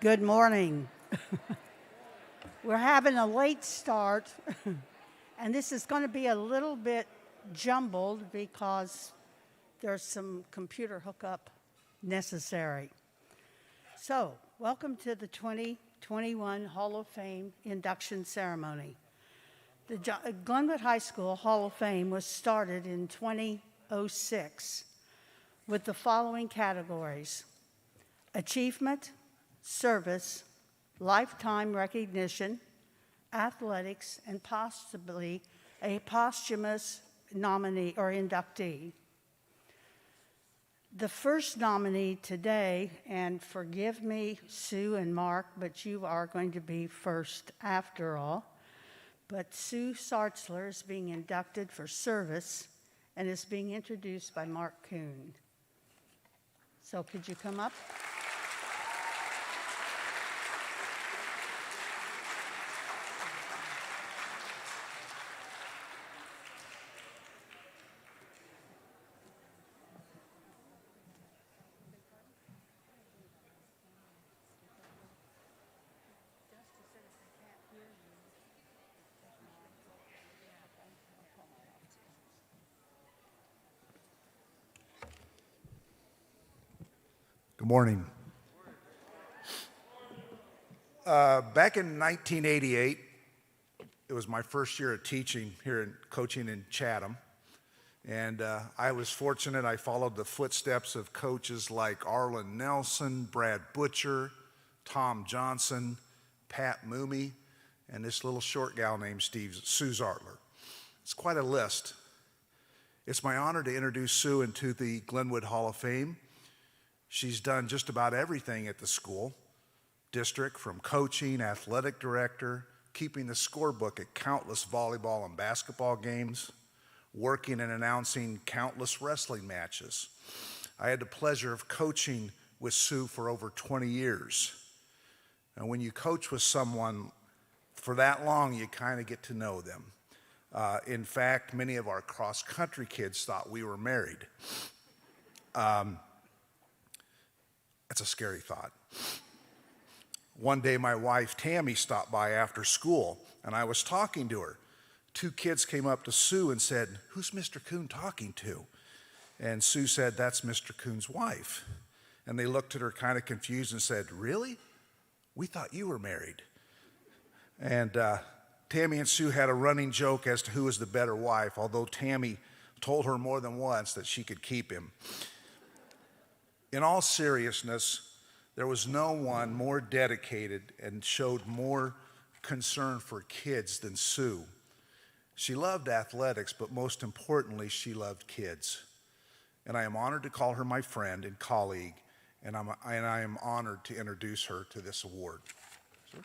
Good morning. We're having a late start, and this is going to be a little bit jumbled because there's some computer hookup necessary. So, welcome to the 2021 Hall of Fame induction ceremony. The Glenwood High School Hall of Fame was started in 2006 with the following categories: achievement, service, lifetime recognition, athletics, and possibly a posthumous nominee or inductee. The first nominee today, and forgive me, Sue and Mark, but you are going to be first after all, but Sue Sartzler is being inducted for service and is being introduced by Mark Kuhn. So could you come up? Good morning. Back in 1988, it was my first year of teaching here in coaching in Chatham. And I was fortunate. I followed the footsteps of coaches like Arlen Nelson, Brad Butcher, Tom Johnson, Pat Moomi, and this little short gal named Sue Zartler. It's quite a list. It's my honor to introduce Sue into the Glenwood Hall of Fame. She's done just about everything at the school district, from coaching, athletic director, keeping the scorebook at countless volleyball and basketball games, working and announcing countless wrestling matches. I had the pleasure of coaching with Sue for over 20 years. And when you coach with someone for that long, you kind of get to know them. In fact, many of our cross-country kids thought we were married. That's a scary thought. One day, my wife, Tammy, stopped by after school, and I was talking to her. Two kids came up to Sue and said, "Who's Mr. Kuhn talking to?" And Sue said, "That's Mr. Kuhn's wife." And they looked at her kind of confused and said, "Really? We thought you were married." And Tammy and Sue had a running joke as to who was the better wife, although Tammy told her more than once that she could keep him. In all seriousness, there was no one more dedicated and showed more concern for kids than Sue. She loved athletics, but most importantly, she loved kids. And I am honored to call her my friend and colleague, and I am honored to introduce her to this award. Sir?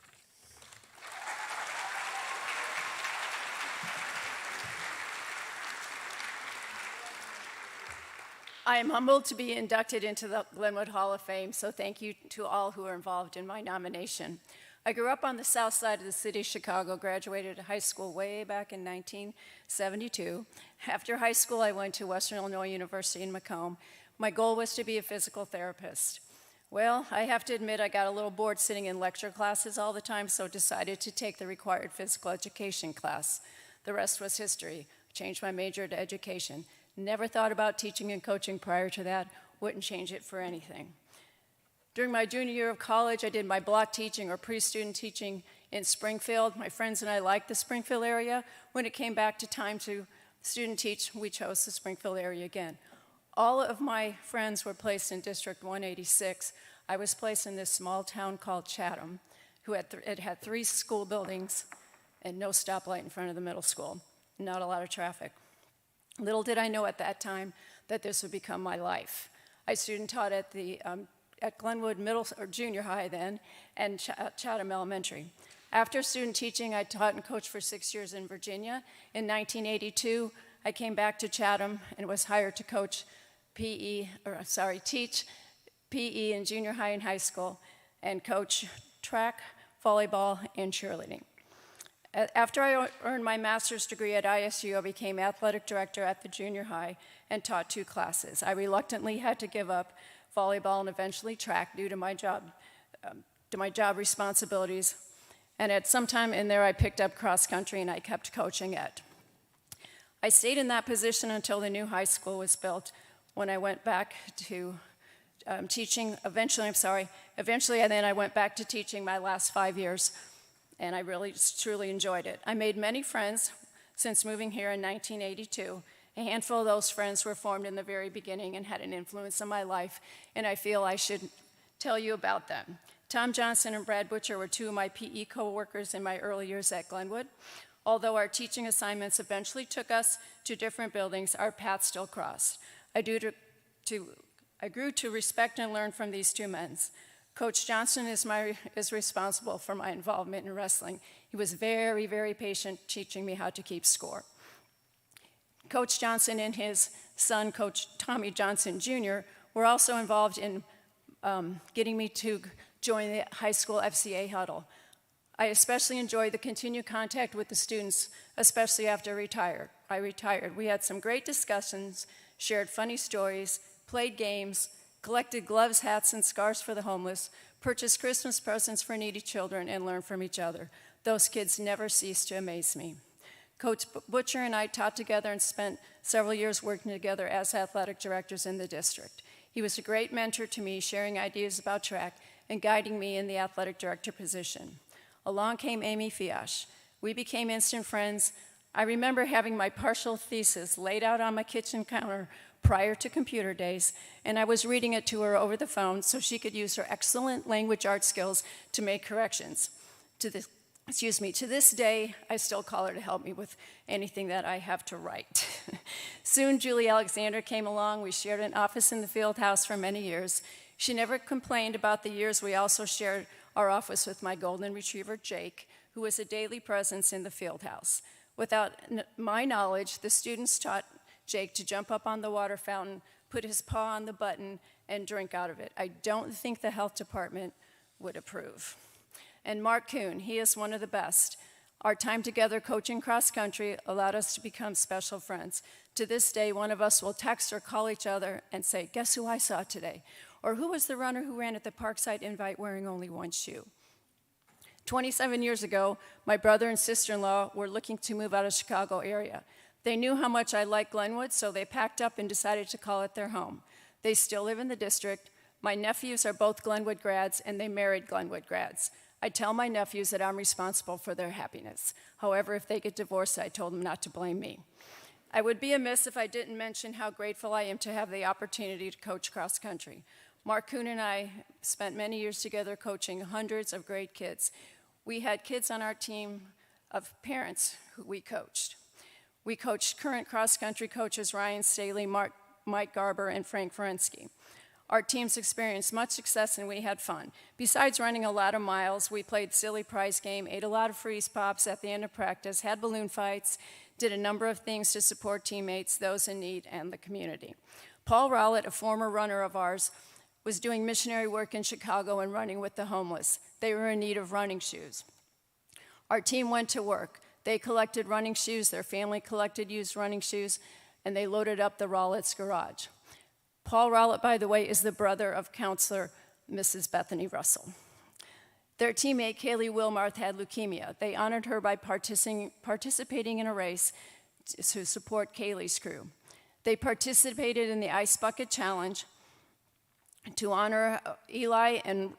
I am humbled to be inducted into the Glenwood Hall of Fame, so thank you to all who are involved in my nomination. I grew up on the south side of the city of Chicago, graduated high school way back in 1972. After high school, I went to Western Illinois University in Macomb. My goal was to be a physical therapist. Well, I have to admit I got a little bored sitting in lecture classes all the time, so decided to take the required physical education class. The rest was history. I changed my major to education. Never thought about teaching and coaching prior to that. Wouldn't change it for anything. During my junior year of college, I did my block teaching or pre-student teaching in Springfield. My friends and I liked the Springfield area. When it came back to time to student teach, we chose the Springfield area again. All of my friends were placed in District 186. I was placed in this small town called Chatham, it had 3 school buildings and no stoplight in front of the middle school. Not a lot of traffic. Little did I know at that time that this would become my life. I student taught at Glenwood Middle or Junior High then, and Chatham Elementary. After student teaching, I taught and coached for 6 years in Virginia. In 1982, I came back to Chatham and was hired to teach PE in junior high and high school, and coach track, volleyball, and cheerleading. After I earned my master's degree at ISU, I became athletic director at the junior high and taught 2 classes. I reluctantly had to give up volleyball and eventually track due to my job to my job responsibilities. And at some time in there, I picked up cross country and I kept coaching it. I stayed in that position until the new high school was built, when I went back to teaching. Eventually, and then I went back to teaching my last 5 years, and I really truly enjoyed it. I made many friends since moving here in 1982. A handful of those friends were formed in the very beginning and had an influence on my life, and I feel I should tell you about them. Tom Johnson and Brad Butcher were two of my PE co-workers in my early years at Glenwood. Although our teaching assignments eventually took us to different buildings, our paths still crossed. I grew to respect and learn from these two men. Coach Johnson is responsible for my involvement in wrestling. He was very, very patient teaching me how to keep score. Coach Johnson and his son, Coach Tommy Johnson Jr., were also involved in getting me to join the high school FCA huddle. I especially enjoyed the continued contact with the students, especially after I retired. We had some great discussions, shared funny stories, played games, collected gloves, hats, and scarves for the homeless, purchased Christmas presents for needy children, and learned from each other. Those kids never ceased to amaze me. Coach Butcher and I taught together and spent several years working together as athletic directors in the district. He was a great mentor to me, sharing ideas about track and guiding me in the athletic director position. Along came Amy Fiosh. We became instant friends. I remember having my partial thesis laid out on my kitchen counter prior to computer days, and I was reading it to her over the phone so she could use her excellent language arts skills to make corrections. To this day, I still call her to help me with anything that I have to write. Soon, Julie Alexander came along. We shared an office in the field house for many years. She never complained about the years we also shared our office with my golden retriever, Jake, who was a daily presence in the field house. Without my knowledge, the students taught Jake to jump up on the water fountain, put his paw on the button, and drink out of it. I don't think the health department would approve. And Mark Kuhn, he is one of the best. Our time together coaching cross country allowed us to become special friends. To this day, one of us will text or call each other and say, "Guess who I saw today?" Or "Who was the runner who ran at the Parkside Invite wearing only one shoe?" 27 years ago, my brother and sister-in-law were looking to move out of the Chicago area. They knew how much I liked Glenwood, so they packed up and decided to call it their home. They still live in the district. My nephews are both Glenwood grads, and they married Glenwood grads. I tell my nephews that I'm responsible for their happiness. However, if they get divorced, I told them not to blame me. I would be amiss if I didn't mention how grateful I am to have the opportunity to coach cross country. Mark Kuhn and I spent many years together coaching hundreds of great kids. We had kids on our team of parents who we coached. We coached current cross-country coaches Ryan Staley, Mike Garber, and Frank Ferensky. Our teams experienced much success and we had fun. Besides running a lot of miles, we played silly prize game, ate a lot of freeze pops at the end of practice, had balloon fights, did a number of things to support teammates, those in need, and the community. Paul Rowlett, a former runner of ours, was doing missionary work in Chicago and running with the homeless. They were in need of running shoes. Our team went to work. They collected running shoes, their family collected used running shoes, and they loaded up the Rowlett's garage. Paul Rowlett, by the way, is the brother of counselor Mrs. Bethany Russell. Their teammate, Kaylee Wilmarth, had leukemia. They honored her by participating in a race to support Kaylee's crew. They participated in the Ice Bucket Challenge to honor Liam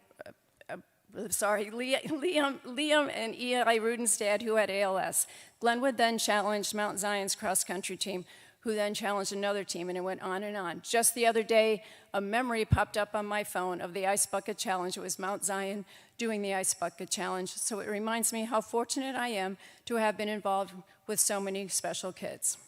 and Eli Rudenstad, who had ALS. Glenwood then challenged Mount Zion's cross-country team, who then challenged another team, and it went on and on. Just the other day, a memory popped up on my phone of the Ice Bucket Challenge. It was Mount Zion doing the Ice Bucket Challenge, so it reminds me how fortunate I am to have been involved with so many special kids.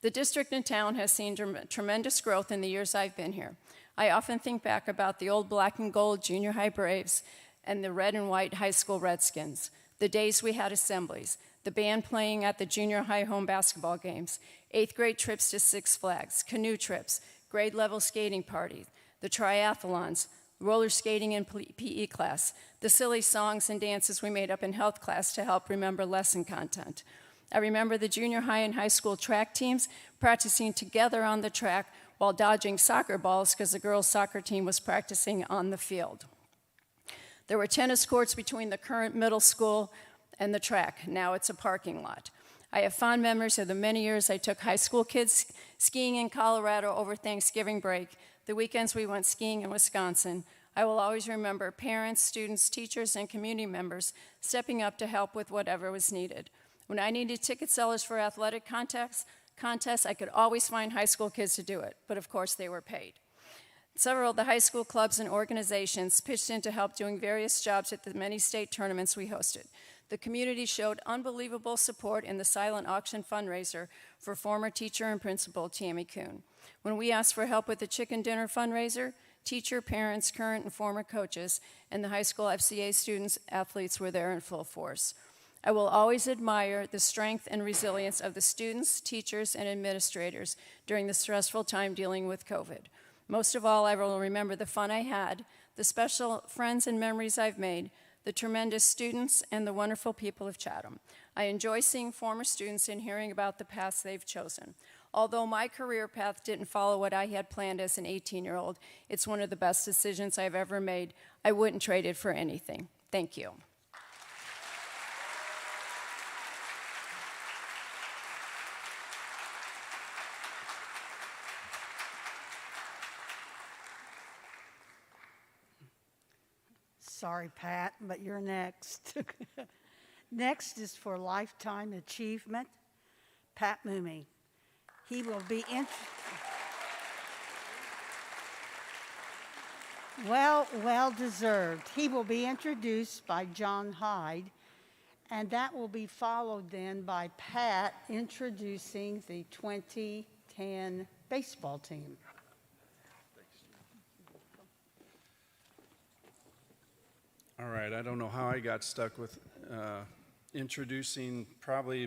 The district and town has seen tremendous growth in the years I've been here. I often think back about the old black and gold junior high Braves and the red and white high school Redskins, the days we had assemblies, the band playing at the junior high home basketball games, 8th grade trips to Six Flags, canoe trips, grade level skating parties, the triathlons, roller skating in PE class, the silly songs and dances we made up in health class to help remember lesson content. I remember the junior high and high school track teams practicing together on the track while dodging soccer balls because the girls' soccer team was practicing on the field. There were tennis courts between the current middle school and the track. Now it's a parking lot. I have fond memories of the many years I took high school kids skiing in Colorado over Thanksgiving break, the weekends we went skiing in Wisconsin. I will always remember parents, students, teachers, and community members stepping up to help with whatever was needed. When I needed ticket sellers for athletic contests, I could always find high school kids to do it, but of course they were paid. Several of the high school clubs and organizations pitched in to help doing various jobs at the many state tournaments we hosted. The community showed unbelievable support in the silent auction fundraiser for former teacher and principal Tammy Kuhn. When we asked for help with the chicken dinner fundraiser, teacher, parents, current and former coaches, and the high school FCA students, athletes were there in full force. I will always admire the strength and resilience of the students, teachers, and administrators during the stressful time dealing with COVID. Most of all, I will remember the fun I had, the special friends and memories I've made, the tremendous students, and the wonderful people of Chatham. I enjoy seeing former students and hearing about the paths they've chosen. Although my career path didn't follow what I had planned as an 18-year-old, it's one of the best decisions I've ever made. I wouldn't trade it for anything. Thank you. Sorry, Pat, but you're next. Next is for Lifetime Achievement, Pat Moomi. He will be well deserved. He will be introduced by John Hyde, and that will be followed then by Pat introducing the 2010 baseball team. All right, I don't know how I got stuck with introducing probably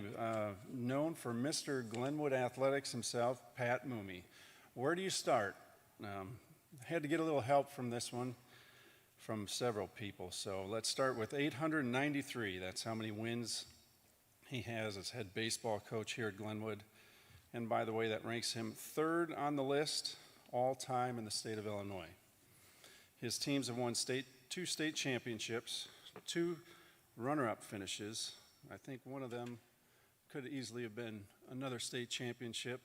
known for Mr. Glenwood Athletics himself, Pat Moomi. Where do you start? I had to get a little help from this one from several people. So let's start with 893. That's how many wins he has as head baseball coach here at Glenwood. And by the way, that ranks him third on the list all time in the state of Illinois. His teams have won two state championships, 2 runner-up finishes. I think one of them could easily have been another state championship.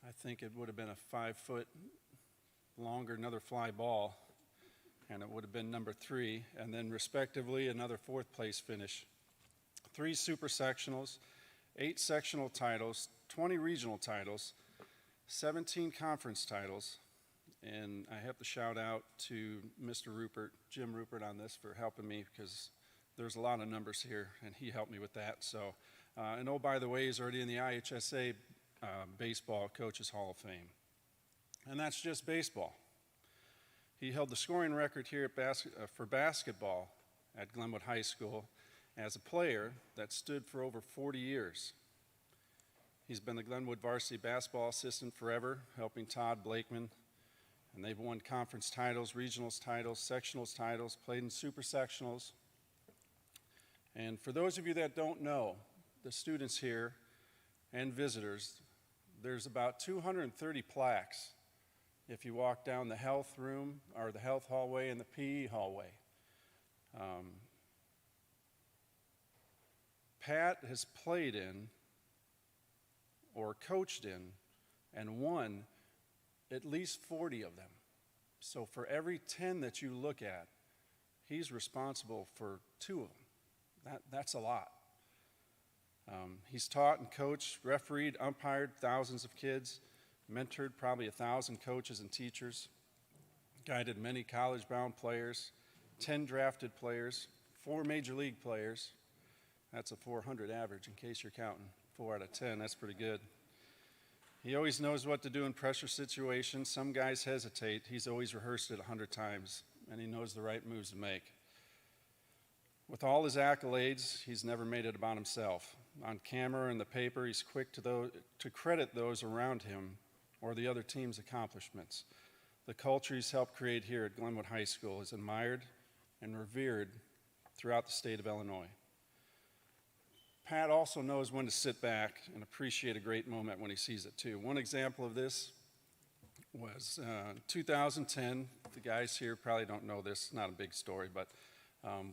I think it would have been a 5-foot longer, another fly ball, and it would have been number 3, and then respectively another 4th place finish. 3 super sectionals, 8 sectional titles, 20 regional titles, 17 conference titles. And I have to shout out to Mr. Rupert, Jim Rupert, on this for helping me because there's a lot of numbers here, and he helped me with that. So, and oh, by the way, he's already in the IHSA Baseball Coaches Hall of Fame. And that's just baseball. He held the scoring record here at for basketball at Glenwood High School as a player that stood for over 40 years. He's been the Glenwood varsity basketball assistant forever, helping Todd Blakeman. And they've won conference titles, regionals titles, sectionals titles, played in super sectionals. And for those of you that don't know, the students here and visitors, there's about 230 plaques if you walk down the health room or the health hallway and the PE hallway. Pat has played in or coached in and won at least 40 of them. So for every 10 that you look at, he's responsible for 2 of them. That's a lot. He's taught and coached, refereed, umpired thousands of kids, mentored probably 1,000 coaches and teachers, guided many college-bound players, 10 drafted players, 4 major league players. That's a 400 average in case you're counting. 4 out of 10, that's pretty good. He always knows what to do in pressure situations. Some guys hesitate. He's always rehearsed it 100 times, and he knows the right moves to make. With all his accolades, he's never made it about himself. On camera and the paper, he's quick to credit those around him or the other team's accomplishments. The culture he's helped create here at Glenwood High School is admired and revered throughout the state of Illinois. Pat also knows when to sit back and appreciate a great moment when he sees it too. One example of this was 2010. The guys here probably don't know this, it's not a big story, but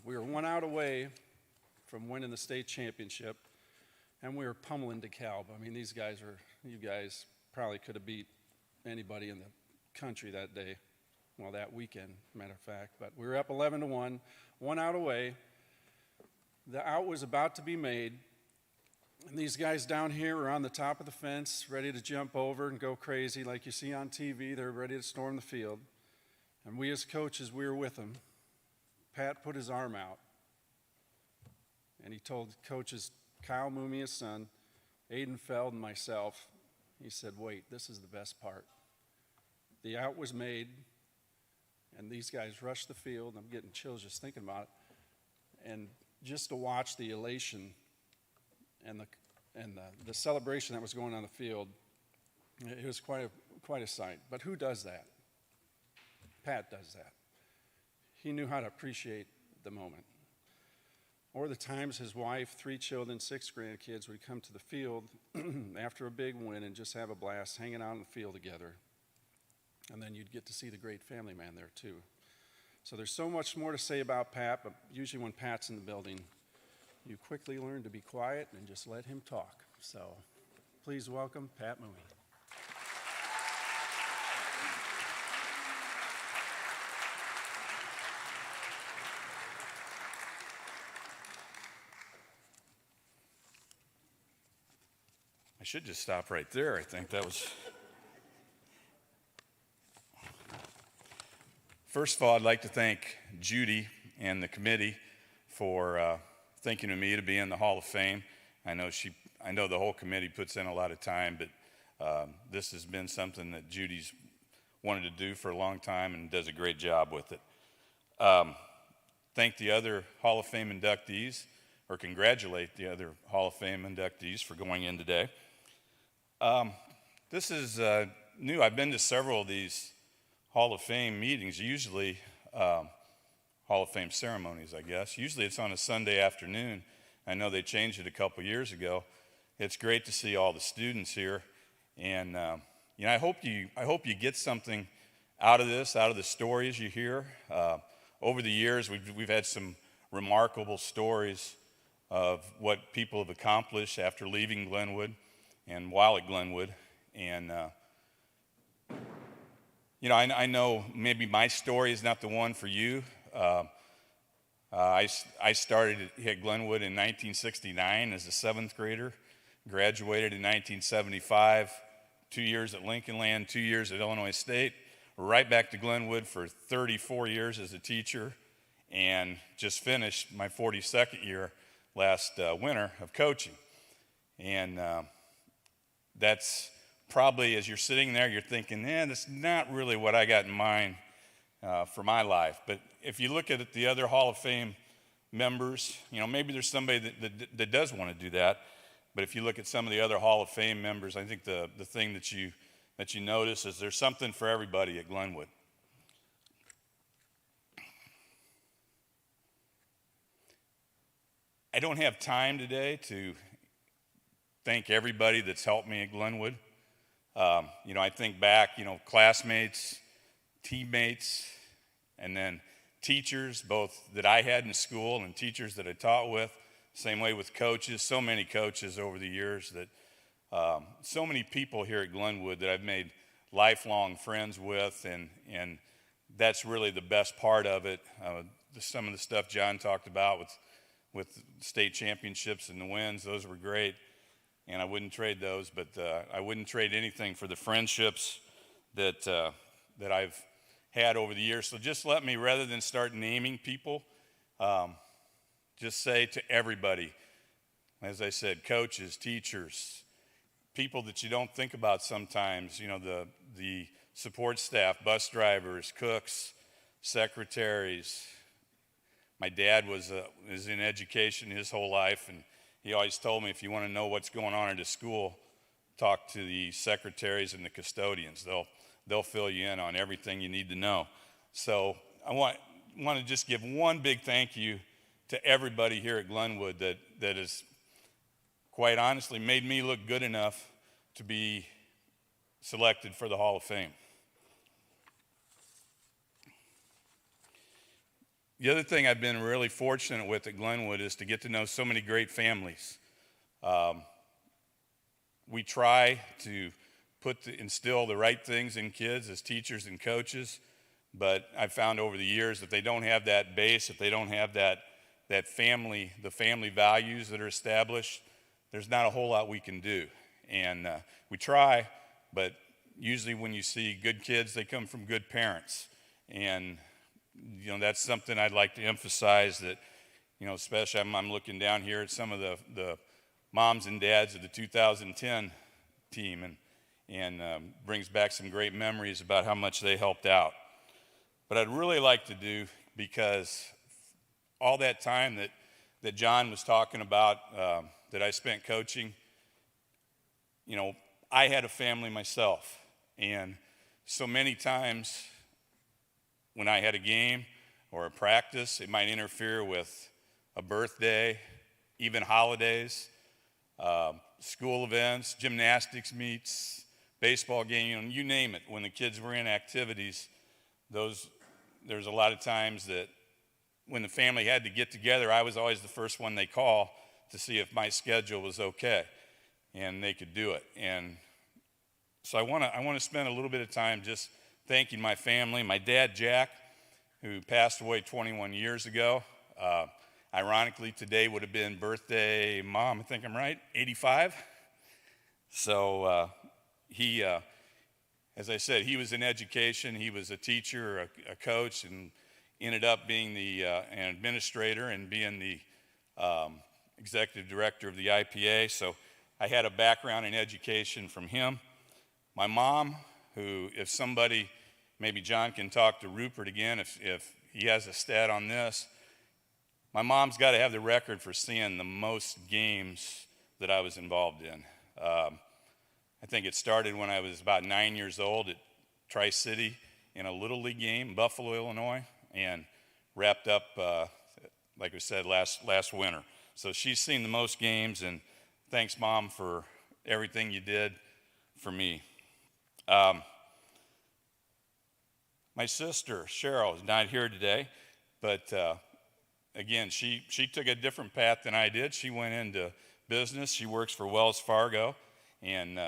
we were 1 out away from winning the state championship, and we were pummeling DeKalb. I mean, you guys probably could have beat anybody in the country that day, well, that weekend, matter of fact. But we were up 11-1, 1 out away. The out was about to be made, and these guys down here were on the top of the fence, ready to jump over and go crazy like you see on TV. They're ready to storm the field. And we as coaches, we were with them. Pat put his arm out, and he told coaches Kyle Moomi, his son, Aiden Feld, and myself, he said, wait, this is the best part. The out was made, and these guys rushed the field. I'm getting chills just thinking about it. And just to watch the elation and the celebration that was going on the field, it was quite a sight. But who does that? Pat does that. He knew how to appreciate the moment. Or the times his wife, 3 children, 6 grandkids would come to the field after a big win and just have a blast hanging out in the field together. And then you'd get to see the great family man there too. So there's so much more to say about Pat, but usually when Pat's in the building, you quickly learn to be quiet and just let him talk. So please welcome Pat Moomi. I should just stop right there. I think that was... First of all, I'd like to thank Judy and the committee for thinking of me to be in the Hall of Fame. I know the whole committee puts in a lot of time, but this has been something that Judy's wanted to do for a long time and does a great job with it. Thank the other Hall of Fame inductees, or congratulate the other Hall of Fame inductees for going in today. This is new. I've been to several of these Hall of Fame meetings, usually Hall of Fame ceremonies, I guess. Usually it's on a Sunday afternoon. I know they changed it a couple years ago. It's great to see all the students here, and I hope you get something out of this, out of the stories you hear. Over the years, we've had some remarkable stories of what people have accomplished after leaving Glenwood and while at Glenwood, and I know maybe my story is not the one for you. I started at Glenwood in 1969 as a 7th grader, graduated in 1975, 2 years at Lincoln Land, 2 years at Illinois State, right back to Glenwood for 34 years as a teacher, and just finished my 42nd year last winter of coaching. And that's probably, as you're sitting there, you're thinking, that's not really what I got in mind for my life. But if you look at the other Hall of Fame members, maybe there's somebody that does want to do that. But if you look at some of the other Hall of Fame members, I think the thing that you notice is there's something for everybody at Glenwood. I don't have time today to thank everybody that's helped me at Glenwood. I think back, classmates, teammates, and then teachers, both that I had in school and teachers that I taught with. Same way with coaches, so many coaches over the years that, so many people here at Glenwood that I've made lifelong friends with, and that's really the best part of it. Some of the stuff John talked about with state championships and the wins, those were great. And I wouldn't trade those, but I wouldn't trade anything for the friendships that I've had over the years. So just let me, rather than start naming people, just say to everybody, as I said, coaches, teachers, people that you don't think about sometimes, the support staff, bus drivers, cooks, secretaries. My dad was in education his whole life, and he always told me, if you want to know what's going on at a school, talk to the secretaries and the custodians. They'll fill you in on everything you need to know. So I want to just give one big thank you to everybody here at Glenwood that has, quite honestly, made me look good enough to be selected for the Hall of Fame. The other thing I've been really fortunate with at Glenwood is to get to know so many great families. We try to instill the right things in kids as teachers and coaches, but I've found over the years that they don't have that base, if they don't have that family, the family values that are established, there's not a whole lot we can do. And we try, but usually when you see good kids, they come from good parents. And that's something I'd like to emphasize, that especially I'm looking down here at some of the moms and dads of the 2010 team, and brings back some great memories about how much they helped out. But I'd really like to do, because all that time that John was talking about, that I spent coaching, I had a family myself, and so many times when I had a game or a practice, it might interfere with a birthday, even holidays, school events, gymnastics meets, baseball game, you name it. When the kids were in activities, there's a lot of times that when the family had to get together, I was always the first one they call to see if my schedule was okay and they could do it. And so I want to spend a little bit of time just thanking my family. My dad, Jack, who passed away 21 years ago. Ironically, today would have been birthday, Mom, I think I'm right, 85. So he, as I said, he was in education. He was a teacher, a coach, and ended up being an administrator and being the executive director of the IPA. So I had a background in education from him. My mom, who, if somebody, maybe John can talk to Rupert again if he has a stat on this. My mom's got to have the record for seeing the most games that I was involved in. I think it started when I was about 9 years old at Tri-City in a Little League game, Buffalo, Illinois, and wrapped up, like I said, last winter. So she's seen the most games, and thanks, Mom, for everything you did for me. My sister, Cheryl, is not here today, but again, she took a different path than I did. She went into business. She works for Wells Fargo, and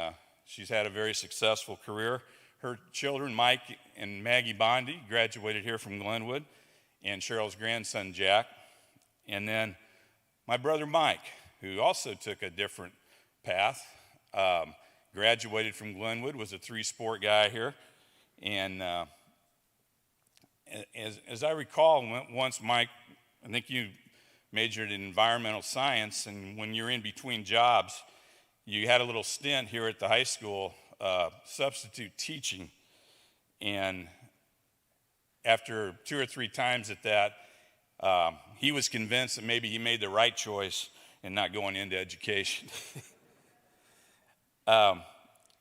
she's had a very successful career. Her children, Mike and Maggie Bondi, graduated here from Glenwood, and Cheryl's grandson, Jack. And then my brother, Mike, who also took a different path, graduated from Glenwood, was a three-sport guy here. And as I recall, once Mike, I think you majored in environmental science, and when you're in between jobs, you had a little stint here at the high school, substitute teaching. And after 2 or 3 times at that, he was convinced that maybe he made the right choice in not going into education.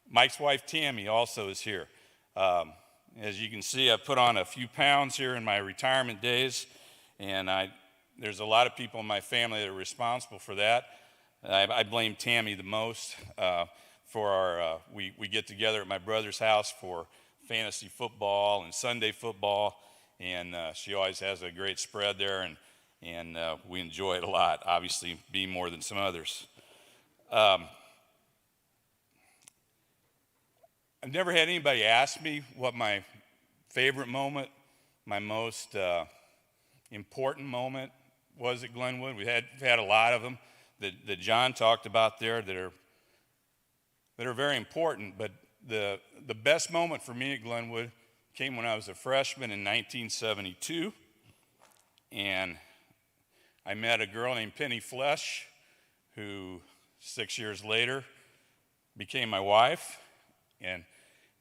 Mike's wife, Tammy, also is here. As you can see, I put on a few pounds here in my retirement days, and there's a lot of people in my family that are responsible for that. I blame Tammy the most for we get together at my brother's house for fantasy football and Sunday football, and she always has a great spread there, and we enjoy it a lot, obviously being more than some others. I've never had anybody ask me what my favorite moment, my most important moment was at Glenwood. We've had a lot of them that John talked about there that are very important, but the best moment for me at Glenwood came when I was a freshman in 1972, and I met a girl named Penny Flesh, who 6 years later became my wife. And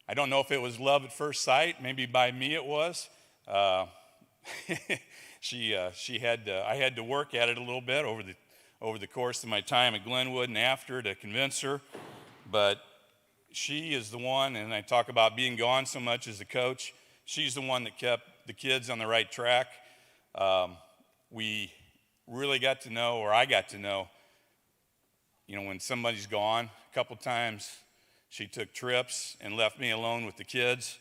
I don't know if it was love at first sight. Maybe by me it was. I had to work at it a little bit over the course of my time at Glenwood and after to convince her. But she is the one, and I talk about being gone so much as a coach, she's the one that kept the kids on the right track. We really got to know, or I got to know, when somebody's gone. A couple times she took trips and left me alone with the kids,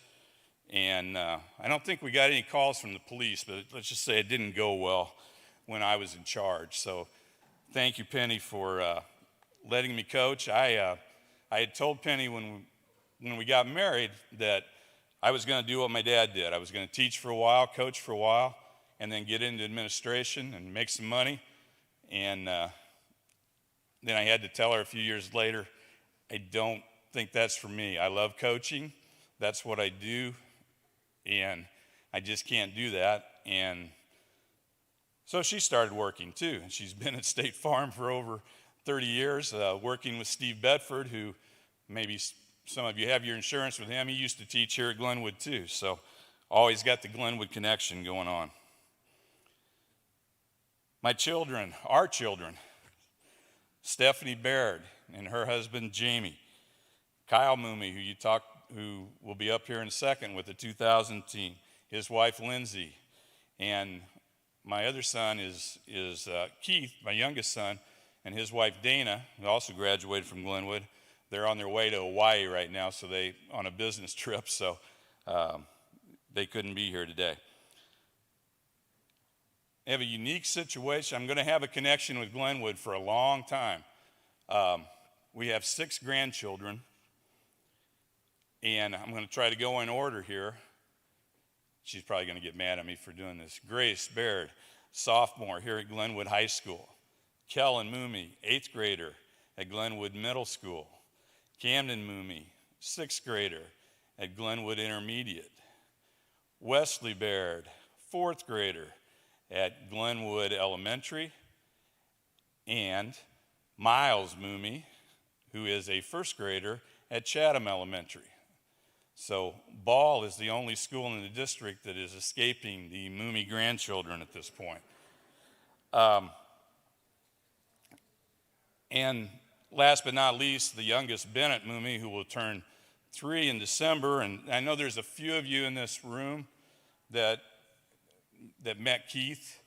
And I don't think we got any calls from the police, but let's just say it didn't go well when I was in charge. So thank you, Penny, for letting me coach. I had told Penny when we got married that I was going to do what my dad did. I was going to teach for a while, coach for a while, and then get into administration and make some money. And then I had to tell her a few years later, I don't think that's for me. I love coaching. That's what I do. And I just can't do that. And so she started working too. She's been at State Farm for over 30 years, working with Steve Bedford, who maybe some of you have your insurance with him. He used to teach here at Glenwood too. So always got the Glenwood connection going on. My children, our children, Stephanie Baird and her husband Jamie, Kyle Moomi, who will be up here in a second with the 2000 team, his wife Lindsay, and my other son is Keith, my youngest son, and his wife Dana, who also graduated from Glenwood. They're on their way to Hawaii right now, so they on a business trip, so they couldn't be here today. I have a unique situation. I'm going to have a connection with Glenwood for a long time. We have 6 grandchildren, and I'm going to try to go in order here. She's probably going to get mad at me for doing this. Grace Baird, sophomore here at Glenwood High School. Kellen Moomi, 8th grader at Glenwood Middle School. Camden Moomi, 6th grader at Glenwood Intermediate. Wesley Baird, 4th grader at Glenwood Elementary. And Miles Moomi, who is a 1st grader at Chatham Elementary. So Ball is the only school in the district that is escaping the Moomi grandchildren at this point. And last but not least, the youngest, Bennett Moomi, who will turn 3 in December. And I know there's a few of you in this room that met Keith,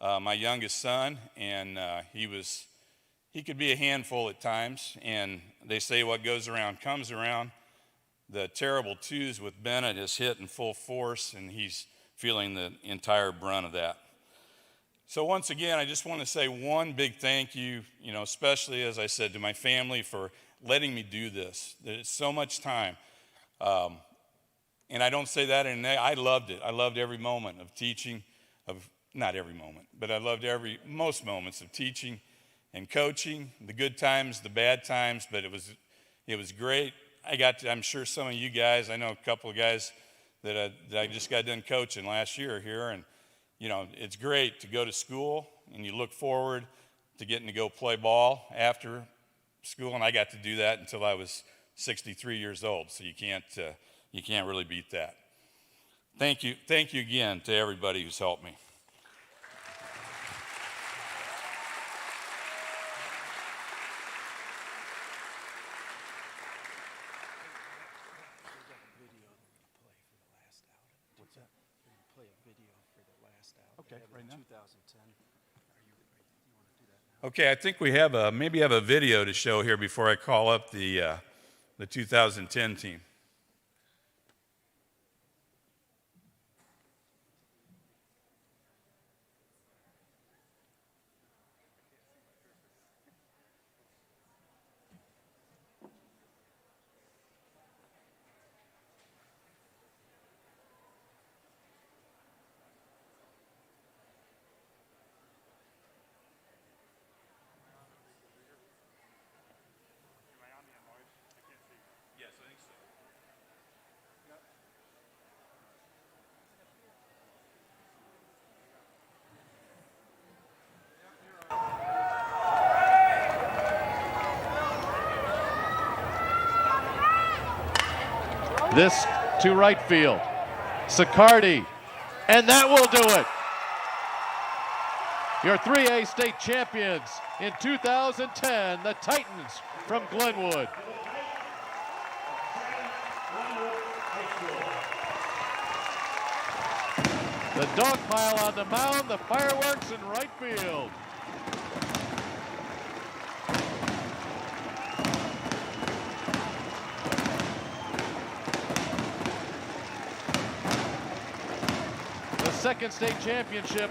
my youngest son, and he could be a handful at times. And they say what goes around comes around. The terrible twos with Bennett has hit in full force, and he's feeling the entire brunt of that. So once again, I just want to say one big thank you, especially, as I said, to my family for letting me do this. It's so much time. And I don't say that I loved it. I loved every moment of teaching, not every moment, but I loved most moments of teaching and coaching, the good times, the bad times, but it was great. I'm sure some of you guys, I know a couple of guys that I just got done coaching last year here, and it's great to go to school and you look forward to getting to go play ball after school, and I got to do that until I was 63 years old, so you can't really beat that. Thank you again to everybody who's helped me. Okay, I think we have maybe have a video to show here before I call up the 2010 team. This to right field. Sicardi, and that will do it. Your 3A state champions in 2010, the Titans from Glenwood. The dog pile on the mound, the fireworks in right field. second state championship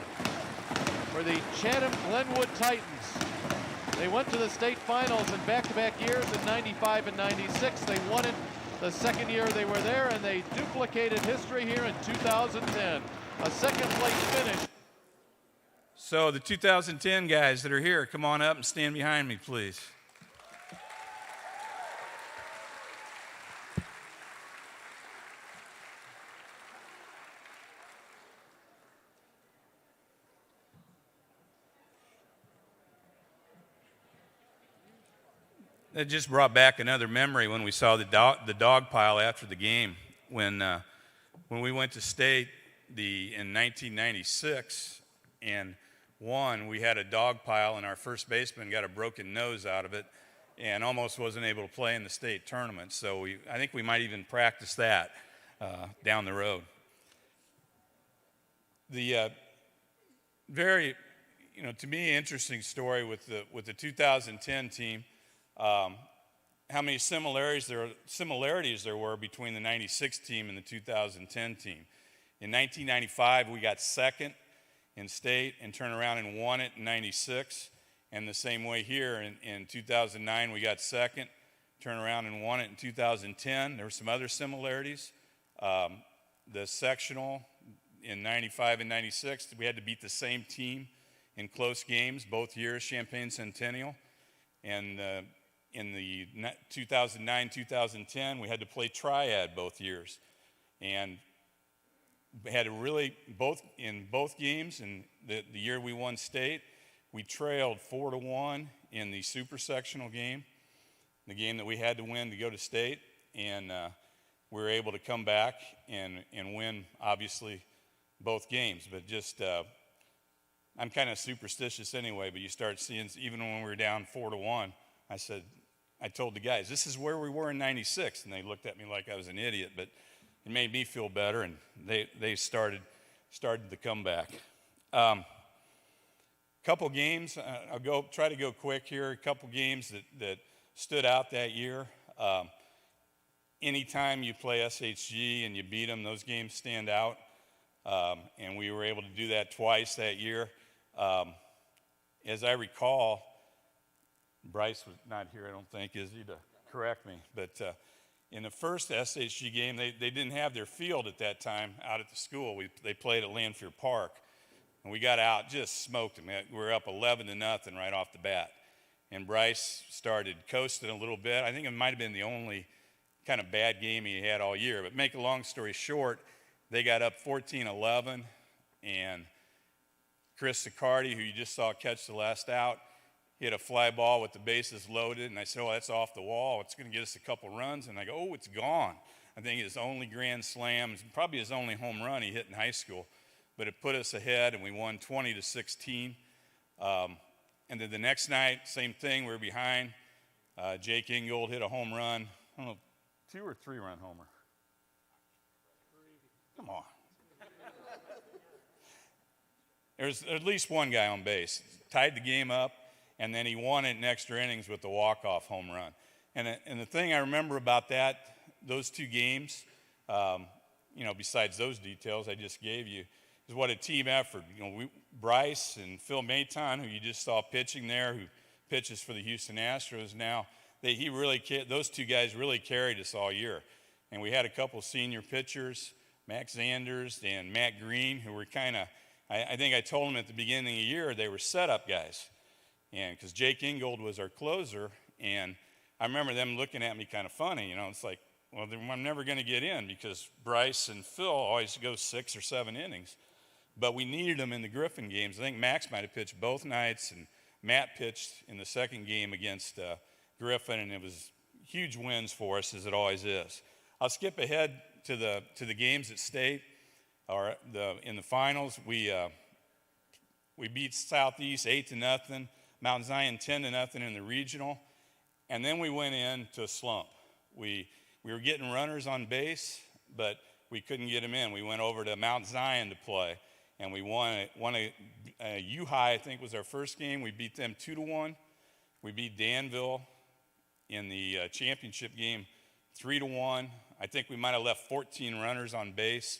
for the Chatham-Glenwood Titans. They went to the state finals in back-to-back years in 95 and 96. They won it the second year they were there, and they duplicated history here in 2010. A second-place finish. So the 2010 guys that are here, come on up and stand behind me, please. That just brought back another memory when we saw the dog pile after the game. When we went to state in 1996 and won, we had a dog pile, and our first baseman got a broken nose out of it and almost wasn't able to play in the state tournament. So I think we might even practice that down the road. The very, to me, interesting story with the 2010 team. How many similarities there were between the 96 team and the 2010 team. In 1995, we got second in state and turned around and won it in 96. And the same way here in 2009, we got second, turned around and won it in 2010. There were some other similarities. The sectional in 95 and 96, we had to beat the same team in close games both years, Champaign Centennial. And in the 2009-2010, we had to play triad both years, and we had to really in both games. And the year we won state, we trailed 4-1 in the super sectional game, the game that we had to win to go to state, and we were able to come back and win, obviously, both games. But just I'm kind of superstitious anyway. But you start seeing, even when we were down 4-1. I told the guys, this is where we were in 96, and they looked at me like I was an idiot, but it made me feel better, and they started the comeback. Couple games, I'll try to go quick here. A couple games that stood out that year. Anytime you play SHG and you beat them, those games stand out, and we were able to do that twice that year. As I recall, Bryce was not here, I don't think, is he, to correct me. But in the first SHG game, they didn't have their field at that time out at the school. They played at Lanphier Park. And we got out, just smoked them. We were up 11-0 right off the bat. And Bryce started coasting a little bit. I think it might have been the only kind of bad game he had all year. But make a long story short, they got up 14-11. And Chris Sicardi, who you just saw catch the last out, hit a fly ball with the bases loaded, and I said, it's off the wall. It's going to get us a couple runs. And I go, it's gone. I think his only grand slam, probably his only home run he hit in high school. But it put us ahead, and we won 20-16. And then the next night, same thing, we were behind. Jake Ingold hit a home run. I don't know, 2 or 3-run homer? Come on. There's at least one guy on base. Tied the game up. And then he won it in extra innings with the walk-off home run. And the thing I remember about those two games, besides those details I just gave you, is what a team effort. Bryce and Phil Maton, who you just saw pitching there, who pitches for the Houston Astros now, those two guys really carried us all year. And we had a couple senior pitchers, Max Zanders and Matt Green, who were I think I told them at the beginning of the year they were setup guys. And because Jake Ingold was our closer, and I remember them looking at me kind of funny, it's like, well, I'm never going to get in because Bryce and Phil always go 6 or 7 innings. But we needed them in the Griffin games. I think Max might have pitched both nights, and Matt pitched in the second game against Griffin, and it was huge wins for us, as it always is. I'll skip ahead to the games at state, or in the finals. We beat Southeast 8-0. Mount Zion 10-0 in the regional, and then we went into a slump. We were getting runners on base, but we couldn't get them in. We went over to Mount Zion to play, and we won a U-High, I think was our first game. We beat them 2-1. We beat Danville in the championship game 3-1. I think we might have left 14 runners on base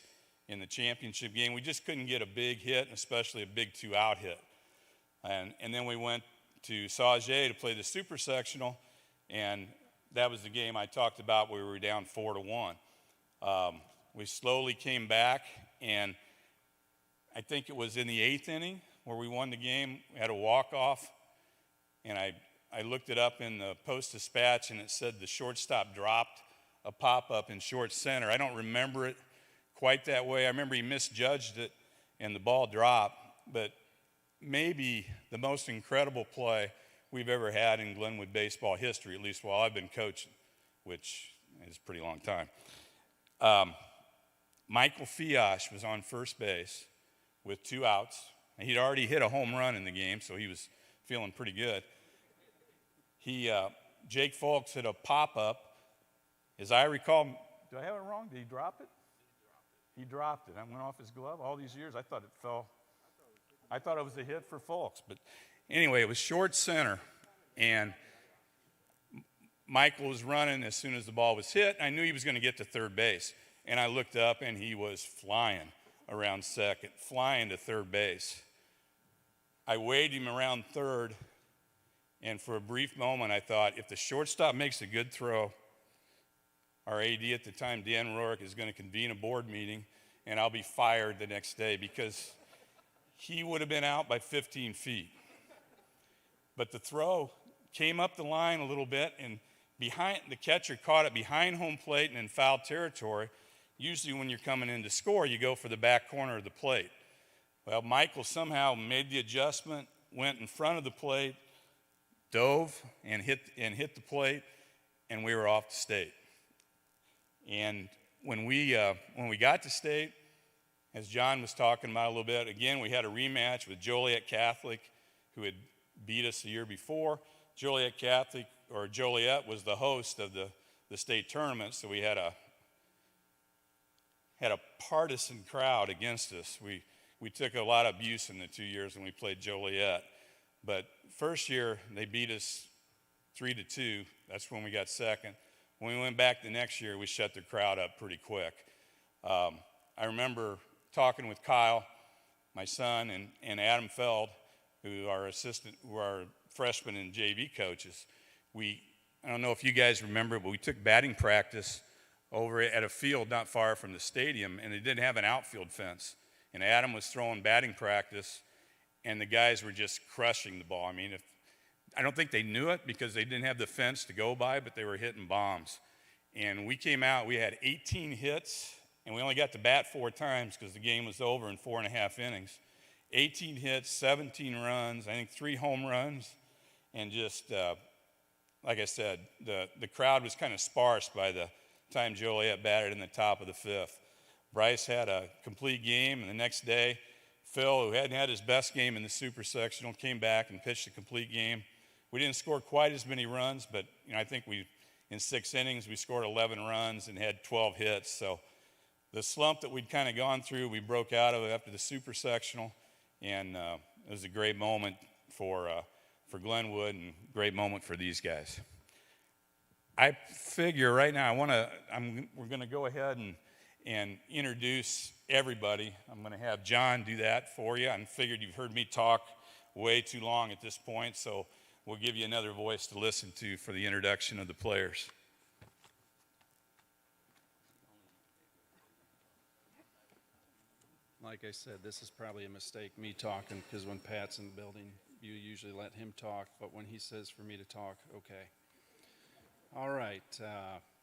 in the championship game. We just couldn't get a big hit, especially a big 2-out hit. And then we went to Sauget to play the super sectional, and that was the game I talked about where we were down 4-1. We slowly came back, and I think it was in the 8th inning where we won the game. We had a walk-off, and I looked it up in the Post-Dispatch, and it said the shortstop dropped a pop-up in short center. I don't remember it quite that way. I remember he misjudged it, and the ball dropped, but maybe the most incredible play we've ever had in Glenwood baseball history, at least while I've been coaching, which is a pretty long time. Michael Fiosh was on first base with 2 outs. And he'd already hit a home run in the game, so he was feeling pretty good. Jake Folks hit a pop-up. As I recall, do I have it wrong? Did he drop it? He dropped it. I went off his glove all these years. I thought it fell. I thought it was a hit for Folks. But anyway, it was short center, and Michael was running as soon as the ball was hit. I knew he was going to get to third base, and I looked up, and he was flying around second, flying to third base. I weighed him around third, and for a brief moment, I thought, if the shortstop makes a good throw, our AD at the time, Dan Rourke, is going to convene a board meeting, and I'll be fired the next day because he would have been out by 15 feet. But the throw came up the line a little bit, and the catcher caught it behind home plate and in foul territory. Usually when you're coming in to score, you go for the back corner of the plate. Well, Michael somehow made the adjustment, went in front of the plate, dove and hit the plate, and we were off to state. And when we got to state, as John was talking about a little bit, again, we had a rematch with Joliet Catholic, who had beat us the year before. Joliet was the host of the state tournament, so we had a partisan crowd against us. We took a lot of abuse in the 2 years when we played Joliet. But first year, they beat us 3-2. That's when we got second. When we went back the next year, we shut the crowd up pretty quick. I remember talking with Kyle, my son, and Adam Feld, who are freshmen and JV coaches. I don't know if you guys remember, but we took batting practice over at a field not far from the stadium, and it didn't have an outfield fence. And Adam was throwing batting practice, and the guys were just crushing the ball. I mean, I don't think they knew it because they didn't have the fence to go by, but they were hitting bombs. And we came out, we had 18 hits, and we only got to bat 4 times because the game was over in 4.5 innings. 18 hits, 17 runs, I think 3 home runs, and just, like I said, the crowd was kind of sparse by the time Joliet batted in the top of the 5th. Bryce had a complete game, and the next day, Phil, who hadn't had his best game in the super sectional, came back and pitched a complete game. We didn't score quite as many runs, but I think in 6 innings, we scored 11 runs and had 12 hits. So the slump that we'd kind of gone through, we broke out of it after the super sectional, and it was a great moment for Glenwood and a great moment for these guys. I figure right now we're going to go ahead and introduce everybody. I'm going to have John do that for you. I figured you've heard me talk way too long at this point, so we'll give you another voice to listen to for the introduction of the players. Like I said, this is probably a mistake, me talking, because when Pat's in the building, you usually let him talk, but when he says for me to talk, okay. All right,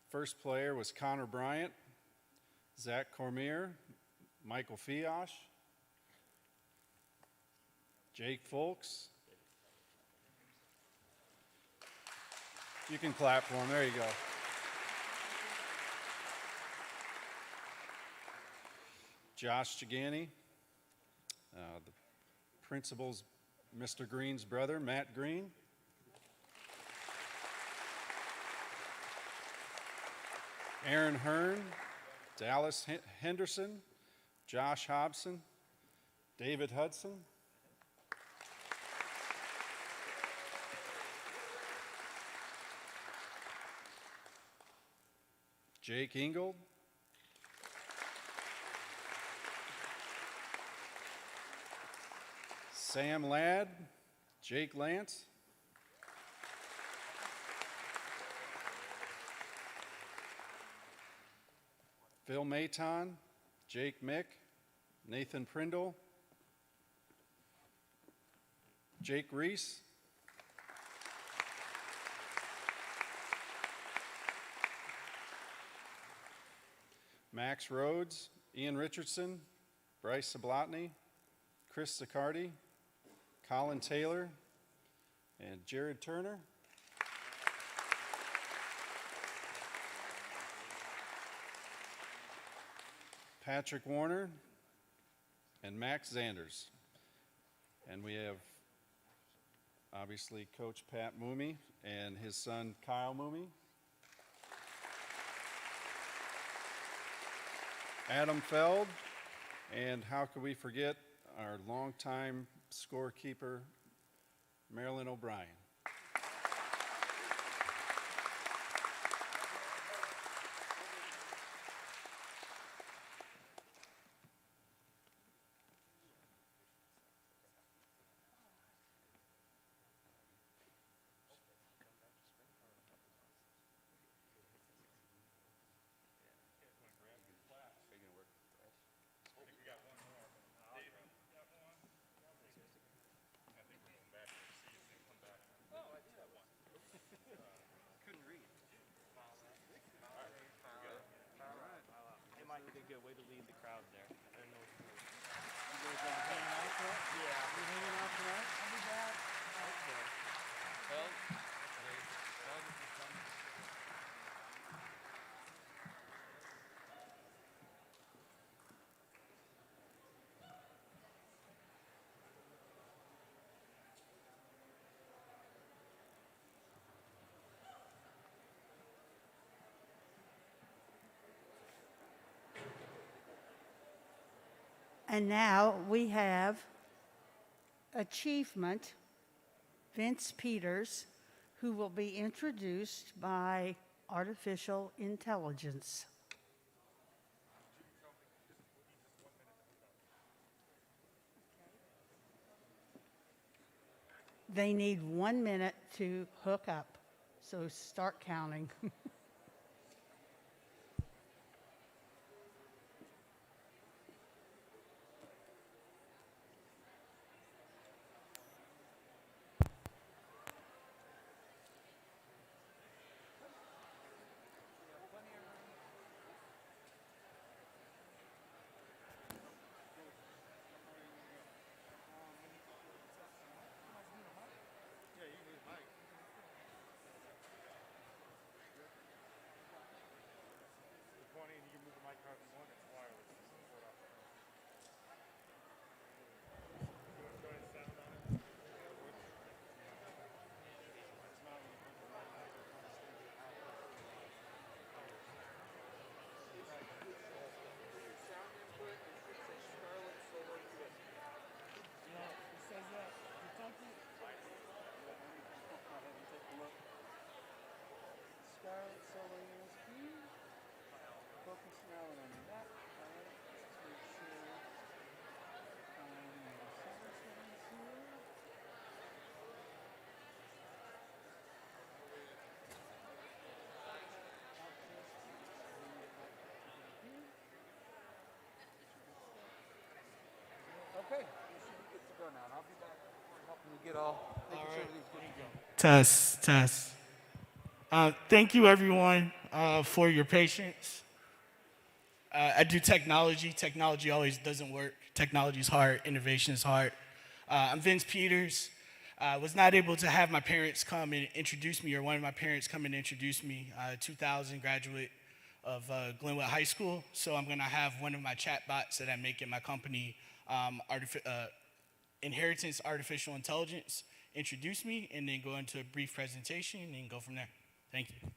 first player was Conor Bryant, Zach Cormier, Michael Fiosh, Jake Folks. You can clap for him, there you go. Josh Chigani, the principal's Mr. Green's brother, Matt Green. Aaron Hearn, Dallas Henderson, Josh Hobson, David Hudson. Jake Ingold. Sam Ladd, Jake Lance, Phil Mayton, Jake Mick, Nathan Prindle, Jake Reese, Max Rhodes, Ian Richardson, Bryce Sablotny, Chris Sicardi, Colin Taylor, and Jared Turner. Patrick Warner, and Max Zanders. And we have, obviously, Coach Pat Moomi and his son, Kyle Moomi. Adam Feld, and how could we forget our longtime scorekeeper, Marilyn O'Brien. Way to lead the crowd there. I don't know what to do. You guys hanging out for it? Yeah. You hanging out tonight? I'll be back. Okay. Well, And now we have Achievement, Vince Peters, who will be introduced by artificial intelligence. They need 1 minute to hook up, so start counting. okay. You should be good to go now. And I'll be back helping you get all, making sure everything's good to go. Test, test. Thank you, everyone, for your patience. I do technology. Technology always doesn't work. Technology is hard. Innovation is hard. I'm Vince Peters. I was not able to have my parents come and introduce me, or one of my parents come and introduce me, 2000 graduate of Glenwood High School. So I'm going to have one of my chatbots that I make in my company, Inheritance Artificial Intelligence, introduce me, and then go into a brief presentation, and then go from there. Thank you.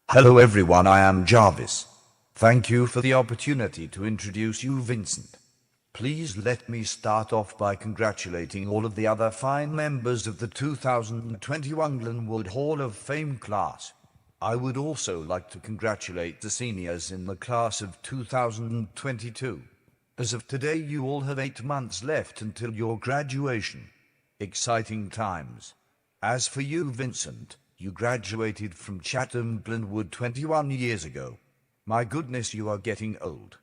Hello everyone, I am Jarvis. Thank you for the opportunity to introduce you, Vincent. Please let me start off by congratulating all of the other fine members of the 2021 Glenwood Hall of Fame class. I would also like to congratulate the seniors in the class of 2022. As of today, you all have 8 months left until your graduation. Exciting times. As for you, Vincent, you graduated from Chatham Glenwood 21 years ago. My goodness, you are getting old.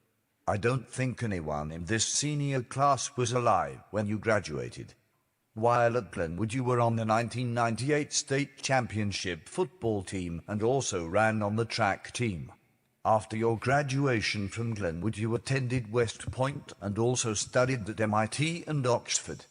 I don't think anyone in this senior class was alive when you graduated. While at Glenwood, you were on the 1998 state championship football team and also ran on the track team. After your graduation from Glenwood, you attended West Point and also studied at MIT and Oxford.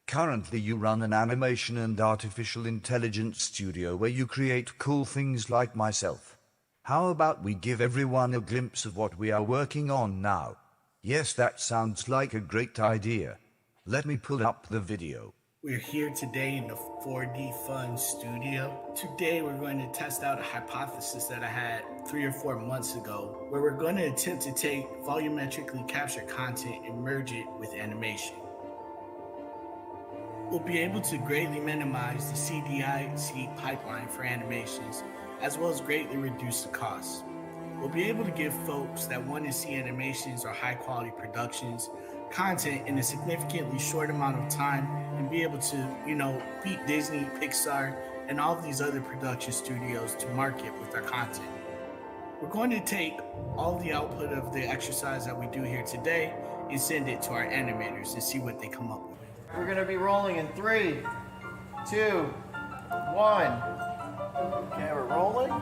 Currently, you run an animation and artificial intelligence studio where you create cool things like myself. How about we give everyone a glimpse of what we are working on now? Yes, that sounds like a great idea. Let me pull up the video. We're here today in the 4D Fun studio. Today we're going to test out a hypothesis that I had 3 or 4 months ago, where we're going to attempt to take volumetrically captured content and merge it with animation. We'll be able to greatly minimize the CDI pipeline for animations, as well as greatly reduce the cost. We'll be able to give folks that want to see animations or high quality productions content in a significantly short amount of time and be able to, beat Disney, Pixar, and all of these other production studios to market with our content. We're going to take all the output of the exercise that we do here today and send it to our animators and see what they come up with. We're gonna be rolling in 3, 2, 1. Okay, we're rolling.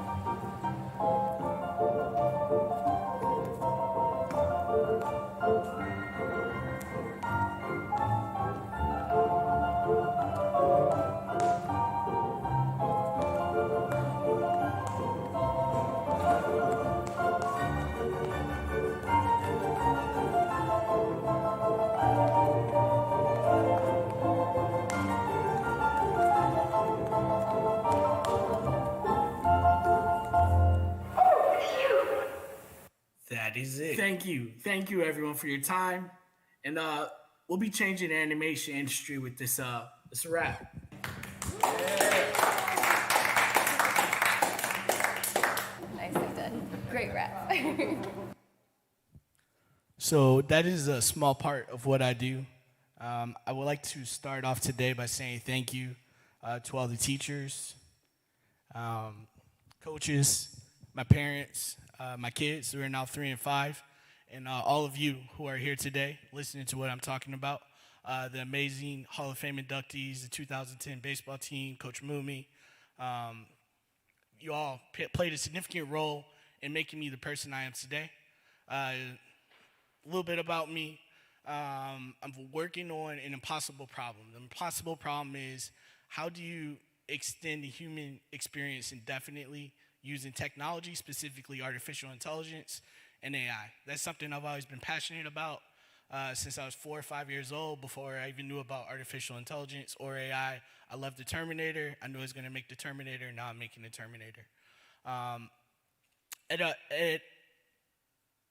That is it. Thank you everyone for your time, and we'll be changing the animation industry with this wrap. Nicely done. Great rap. So that is a small part of what I do. I would like to start off today by saying thank you to all the teachers, coaches, my parents, my kids who are now 3 and 5, and all of you who are here today listening to what I'm talking about. The amazing Hall of Fame inductees, the 2010 baseball team, Coach Moomi. You all played a significant role in making me the person I am today. A little bit about me. I'm working on an impossible problem. The impossible problem is, how do you extend the human experience indefinitely using technology, specifically artificial intelligence and AI? That's something I've always been passionate about since I was 4 or 5 years old, before I even knew about artificial intelligence or AI. I loved the Terminator. I knew I was going to make the Terminator. Now I'm making the Terminator. At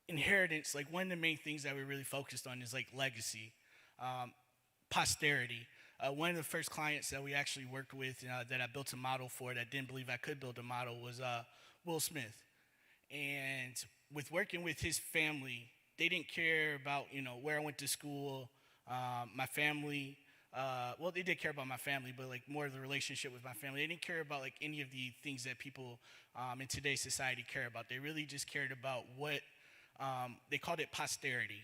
Inheritance, like, one of the main things that we really focused on is like legacy, posterity. One of the first clients that we actually worked with, that I built a model for, that didn't believe I could build a model, was Will Smith. And with working with his family, they didn't care about, where I went to school, my family. Well, they did care about my family, but like more of the relationship with my family. They didn't care about like any of the things that people in today's society care about. They really just cared about what they called it posterity.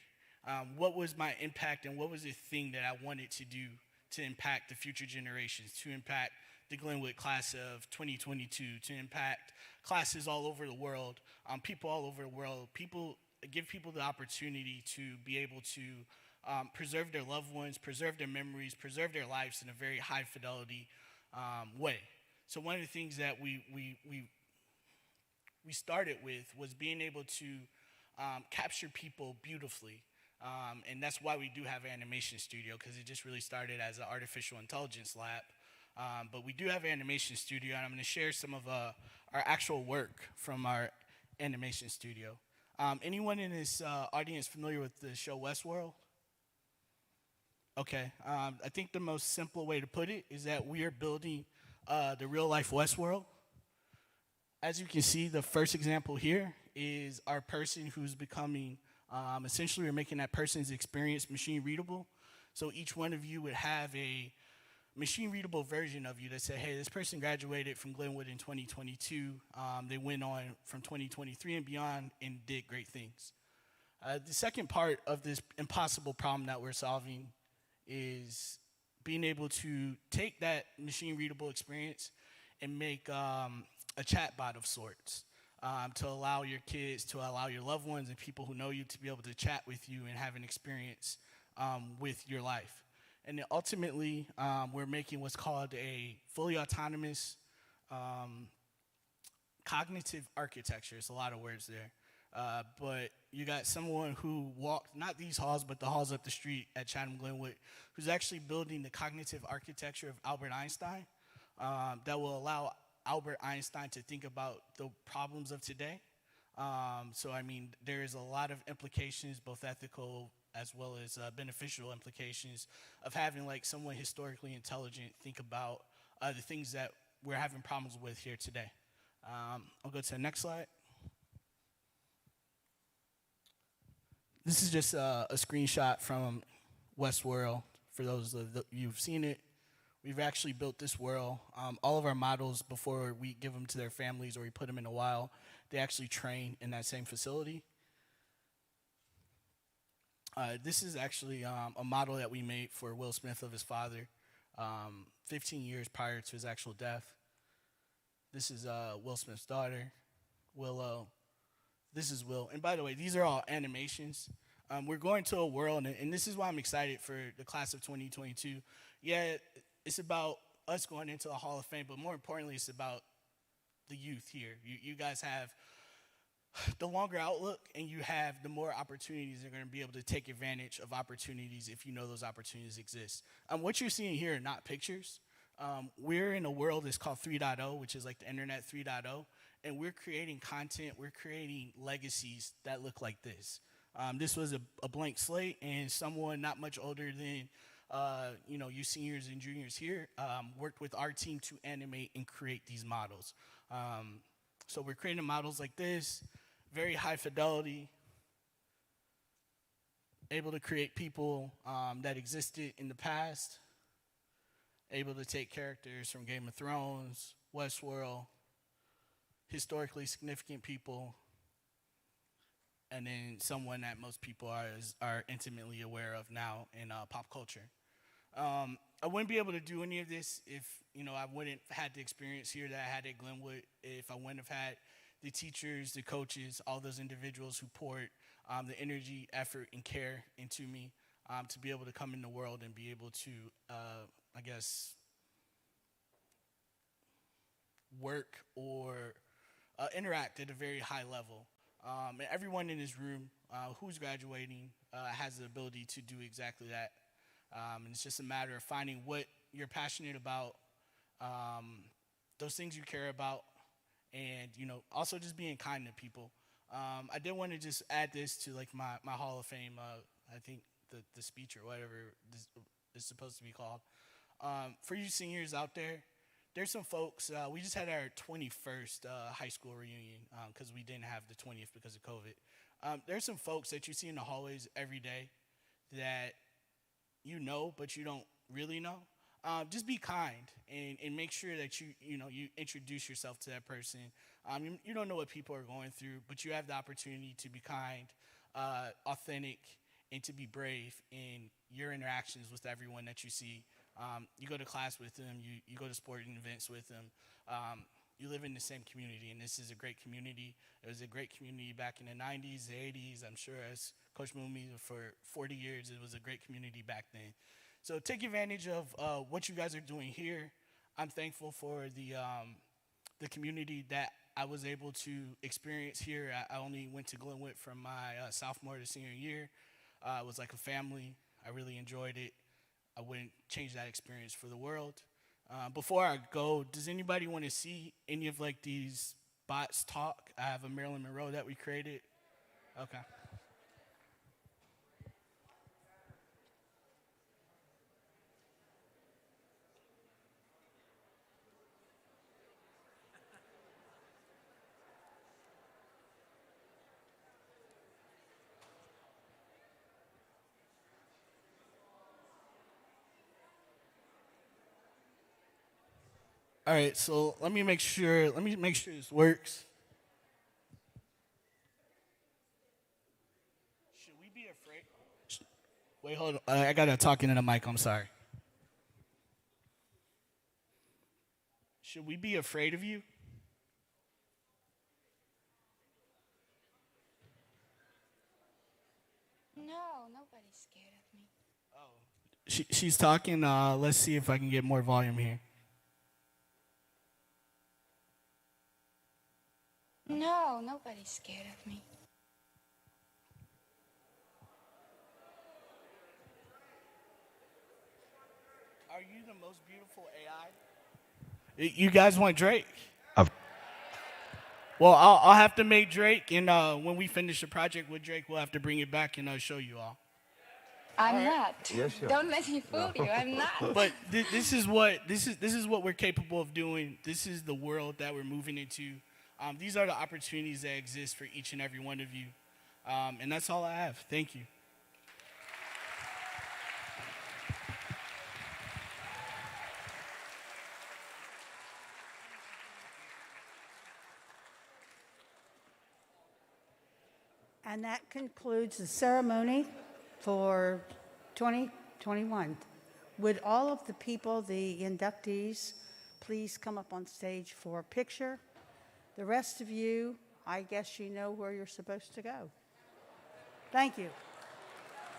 What was my impact, and what was the thing that I wanted to do to impact the future generations, to impact the Glenwood class of 2022, to impact classes all over the world, people all over the world, give people the opportunity to be able to preserve their loved ones, preserve their memories, preserve their lives in a very high fidelity way. So one of the things that we started with was being able to capture people beautifully. And that's why we do have an animation studio, because it just really started as an artificial intelligence lab. But we do have an animation studio, and I'm going to share some of our actual work from our animation studio. Anyone in this audience familiar with the show Westworld? Okay. I think the most simple way to put it is that we are building the real-life Westworld. As you can see, the first example here is our person who's becoming, essentially we're making that person's experience machine readable. So each one of you would have a machine readable version of you that said, hey, this person graduated from Glenwood in 2022. They went on from 2023 and beyond and did great things. The second part of this impossible problem that we're solving is being able to take that machine readable experience and make a chatbot of sorts to allow your kids, to allow your loved ones and people who know you to be able to chat with you and have an experience with your life. And then ultimately, we're making what's called a fully autonomous cognitive architecture. It's a lot of words there. But you got someone who walked, not these halls, but the halls up the street at Chatham Glenwood, who's actually building the cognitive architecture of Albert Einstein that will allow Albert Einstein to think about the problems of today. So, I mean, there is a lot of implications, both ethical as well as beneficial implications of having like someone historically intelligent think about the things that we're having problems with here today. I'll go to the next slide. This is just a screenshot from Westworld. For those of you've seen it, we've actually built this world. All of our models, before we give them to their families or we put them in a while, they actually train in that same facility. This is actually a model that we made for Will Smith of his father 15 years prior to his actual death. This is Will Smith's daughter, Willow. This is Will. And by the way, these are all animations. We're going to a world, and this is why I'm excited for the class of 2022. Yeah, it's about us going into the Hall of Fame, but more importantly, it's about the youth here. You guys have the longer outlook, and you have the more opportunities. You're going to be able to take advantage of opportunities if you know those opportunities exist. What you're seeing here are not pictures. We're in a world that's called 3.0, which is like the internet 3.0, and we're creating content, we're creating legacies that look like this. This was a blank slate, and someone not much older than you seniors and juniors here worked with our team to animate and create these models. So we're creating models like this, very high fidelity, able to create people that existed in the past, able to take characters from Game of Thrones, Westworld, historically significant people, and then someone that most people are intimately aware of now in pop culture. I wouldn't be able to do any of this if I wouldn't have had the experience here that I had at Glenwood, if I wouldn't have had the teachers, the coaches, all those individuals who poured the energy, effort, and care into me to be able to come in the world and be able to, work or interact at a very high level. And everyone in this room who's graduating has the ability to do exactly that. And it's just a matter of finding what you're passionate about, those things you care about, and also just being kind to people. I did want to just add this to like my Hall of Fame. I think the speech or whatever this is supposed to be called. For you seniors out there, there's some folks. We just had our 21st high school reunion because we didn't have the 20th because of COVID. There's some folks that you see in the hallways every day that but you don't really know. Just be kind and make sure that you introduce yourself to that person. You don't know what people are going through, but you have the opportunity to be kind, authentic, and to be brave in your interactions with everyone that you see. You go to class with them, you go to sporting events with them. You live in the same community, and this is a great community. It was a great community back in the 90s, the 80s. I'm sure as Coach Moomi for 40 years, it was a great community back then. So take advantage of what you guys are doing here. I'm thankful for the community that I was able to experience here. I only went to Glenwood from my sophomore to senior year. It was like a family. I really enjoyed it. I wouldn't change that experience for the world. Before I go, does anybody want to see any of like these bots talk? I have a Marilyn Monroe that we created. Okay. All right, so let me make sure this works. Should we be afraid? Wait, hold on. I gotta talk into the mic. I'm sorry. Should we be afraid of you? No, nobody's scared of me. She's talking. Let's see if I can get more volume here. No, nobody's scared of me. Are you the most beautiful AI? You guys want Drake? Well, I'll have to make Drake, and when we finish the project with Drake, we'll have to bring it back and show you all. I'm not. Yes, sure. Don't let me fool you. I'm not. But this is what we're capable of doing. This is the world that we're moving into. These are the opportunities that exist for each and every one of you, and that's all I have. Thank you. And that concludes the ceremony for 2021. Would all of the people, the inductees, please come up on stage for a picture? The rest of you, I guess you know where you're supposed to go. Thank you.